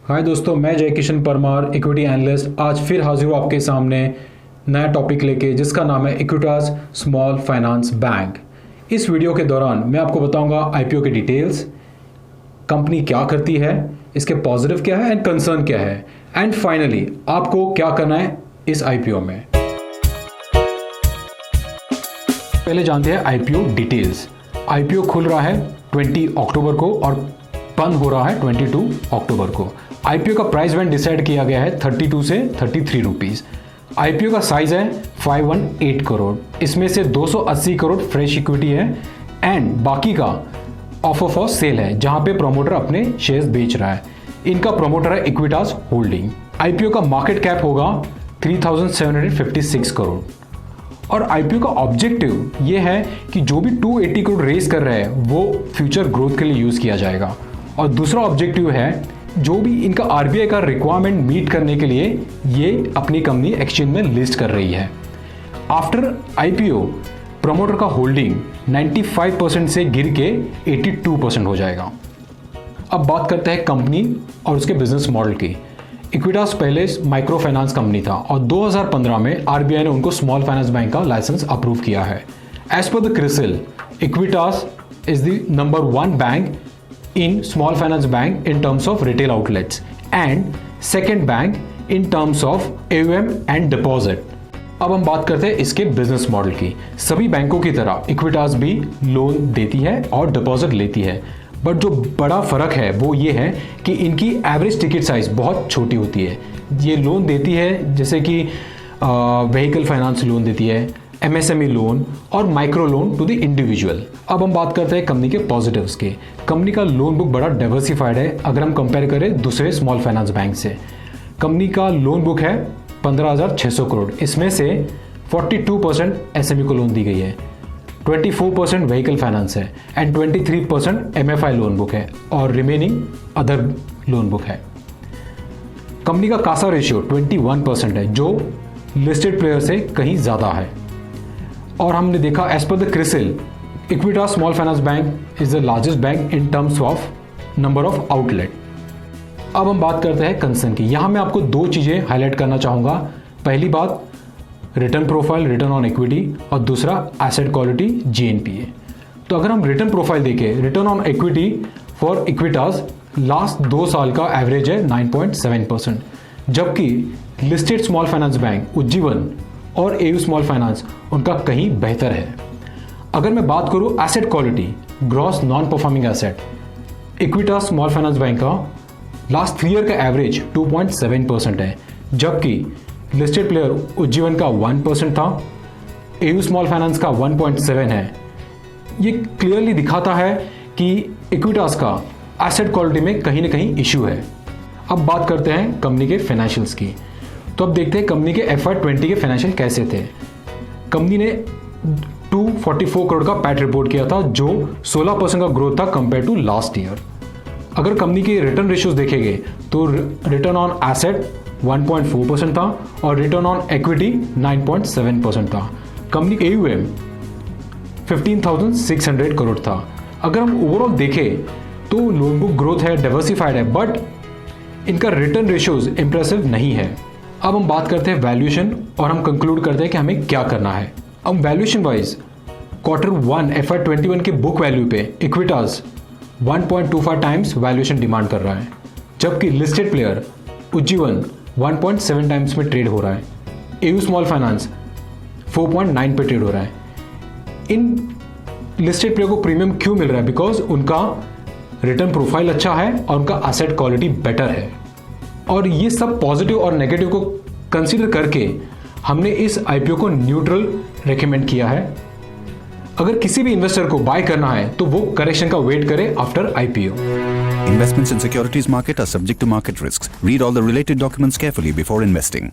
हाय दोस्तों, मैं जय किशन परमार, इक्विटी एनालिस्ट, आज फिर हाजिर हूँ आपके सामने नया टॉपिक लेके जिसका नाम है इक्विटास स्मॉल फाइनेंस बैंक। इस वीडियो के दौरान मैं आपको बताऊंगा आईपीओ के डिटेल्स, कंपनी क्या करती है, इसके पॉजिटिव क्या है एंड कंसर्न क्या है, एंड फाइनली आपको क्या करना है इस आईपीओ में। पहले जानते हैं आईपीओ डिटेल्स। आईपीओ खुल रहा है 20 अक्टूबर को और बंद हो रहा है 22 अक्टूबर को। आईपीओ का प्राइस बैंड डिसाइड किया गया है 32 से 33 रुपीज़। आईपीओ का साइज है 518 करोड़, इसमें से 280 करोड़ फ्रेश इक्विटी है एंड बाकी का ऑफर फॉर सेल है जहां पे प्रोमोटर अपने शेयर्स बेच रहा है। इनका प्रोमोटर है इक्विटास होल्डिंग। आईपीओ का मार्केट कैप होगा 3756 करोड़ और आईपीओ का ऑब्जेक्टिव ये है कि जो भी 280 करोड़ रेज कर रहे हैं वो फ्यूचर ग्रोथ के लिए यूज़ किया जाएगा। और दूसरा ऑब्जेक्टिव है जो भी इनका आरबीआई का रिक्वायरमेंट मीट करने के लिए ये अपनी कंपनी एक्सचेंज में लिस्ट कर रही है। आफ्टर आईपीओ प्रोमोटर का होल्डिंग 95% से गिर के 82% हो जाएगा। अब बात करते हैं कंपनी और उसके बिजनेस मॉडल की। इक्विटास पहले माइक्रो फाइनेंस कंपनी था और 2015 में आरबीआई ने उनको स्मॉल फाइनेंस बैंक का लाइसेंस अप्रूव किया है। As per the CRISIL, Equitas is the number 1 bank in small finance bank in terms of retail outlets and second bank in terms of AUM and deposit। अब हम बात करते हैं इसके बिजनेस मॉडल की। सभी बैंकों की तरह इक्विटास भी लोन देती है और डिपॉजिट लेती है, बट जो बड़ा फर्क है वो ये है कि इनकी एवरेज टिकट साइज बहुत छोटी होती है। ये लोन देती है जैसे कि व्हीकल फाइनेंस लोन देती है, एमएसएमई लोन और micro loan to the individual. अब हम बात करते हैं कंपनी के पॉजिटिव्स के। कंपनी का लोन बुक बड़ा डाइवर्सिफाइड है अगर हम कंपेयर करें दूसरे स्मॉल फाइनेंस बैंक से। कंपनी का लोन बुक है 15,600 करोड़, इसमें से 42% एसएमई को लोन दी गई है, 24% व्हीकल फाइनेंस है एंड 23% एमएफआई लोन बुक है और रिमेनिंग अदर लोन बुक है। कंपनी का कासा रेशियो 21% है जो लिस्टेड प्लेयर से कहीं ज़्यादा है। और हमने देखा as per the CRISIL, Equitas small finance bank is the largest bank in terms of number of outlet. अब हम बात करते हैं कंसर्न की। यहाँ मैं आपको 2 चीज़ें हाईलाइट करना चाहूँगा। पहली बात return profile, return on equity, और दूसरा एसेट क्वालिटी जीएनपीए। तो अगर हम रिटर्न प्रोफाइल देखें, return on equity for Equitas last 2 साल का एवरेज है 9.7%, जबकि listed small finance bank Ujjivan और एयू स्मॉल फाइनेंस उनका कहीं बेहतर है। अगर मैं बात करूं asset quality, gross non performing asset, Equitas small finance bank का लास्ट 3 ईयर का एवरेज 2.7% है, जबकि लिस्टेड प्लेयर उज्जीवन का 1% था, एयू स्मॉल फाइनेंस का 1.7 है। ये क्लियरली दिखाता है कि इक्विटास का एसेट क्वालिटी में कहीं ना कहीं इशू है। अब बात करते हैं कंपनी के फाइनेंशियल्स की। तो अब देखते हैं कंपनी के FY20 के फाइनेंशियल कैसे थे। कंपनी ने 244 करोड़ का पैट रिपोर्ट किया था जो 16% का ग्रोथ था कंपेयर टू लास्ट ईयर। अगर कंपनी के रिटर्न रेशियोज देखेंगे तो रिटर्न ऑन एसेट 1.4% था और रिटर्न ऑन इक्विटी 9.7% था। कंपनी AUM 15,600 करोड़ था। अगर हम ओवरऑल देखें तो लोन बुक ग्रोथ है, डाइवर्सिफाइड है, बट इनका रिटर्न रेशियोज इंप्रेसिव नहीं है। अब हम बात करते हैं वैल्यूएशन और हम कंक्लूड करते हैं कि हमें क्या करना है। अब वैल्यूएशन वाइज Q1 FY21 के बुक वैल्यू पे इक्विटास 1.25 टाइम्स वैल्यूएशन डिमांड कर रहा है, जबकि लिस्टेड प्लेयर उज्जीवन 1.7 टाइम्स में ट्रेड हो रहा है, एयू स्मॉल फाइनेंस 4.9 पे ट्रेड हो रहा है। इन लिस्टेड प्लेयर को प्रीमियम क्यों मिल रहा है? बिकॉज उनका रिटर्न प्रोफाइल अच्छा है और उनका एसेट क्वालिटी बेटर है। और ये सब पॉजिटिव और नेगेटिव को कंसीडर करके हमने इस आईपीओ को न्यूट्रल रेकमेंड किया है। अगर किसी भी इन्वेस्टर को बाय करना है तो वो करेक्शन का वेट करे after IPO. Investments in securities market are subject to market risks. Read all the related documents carefully before investing.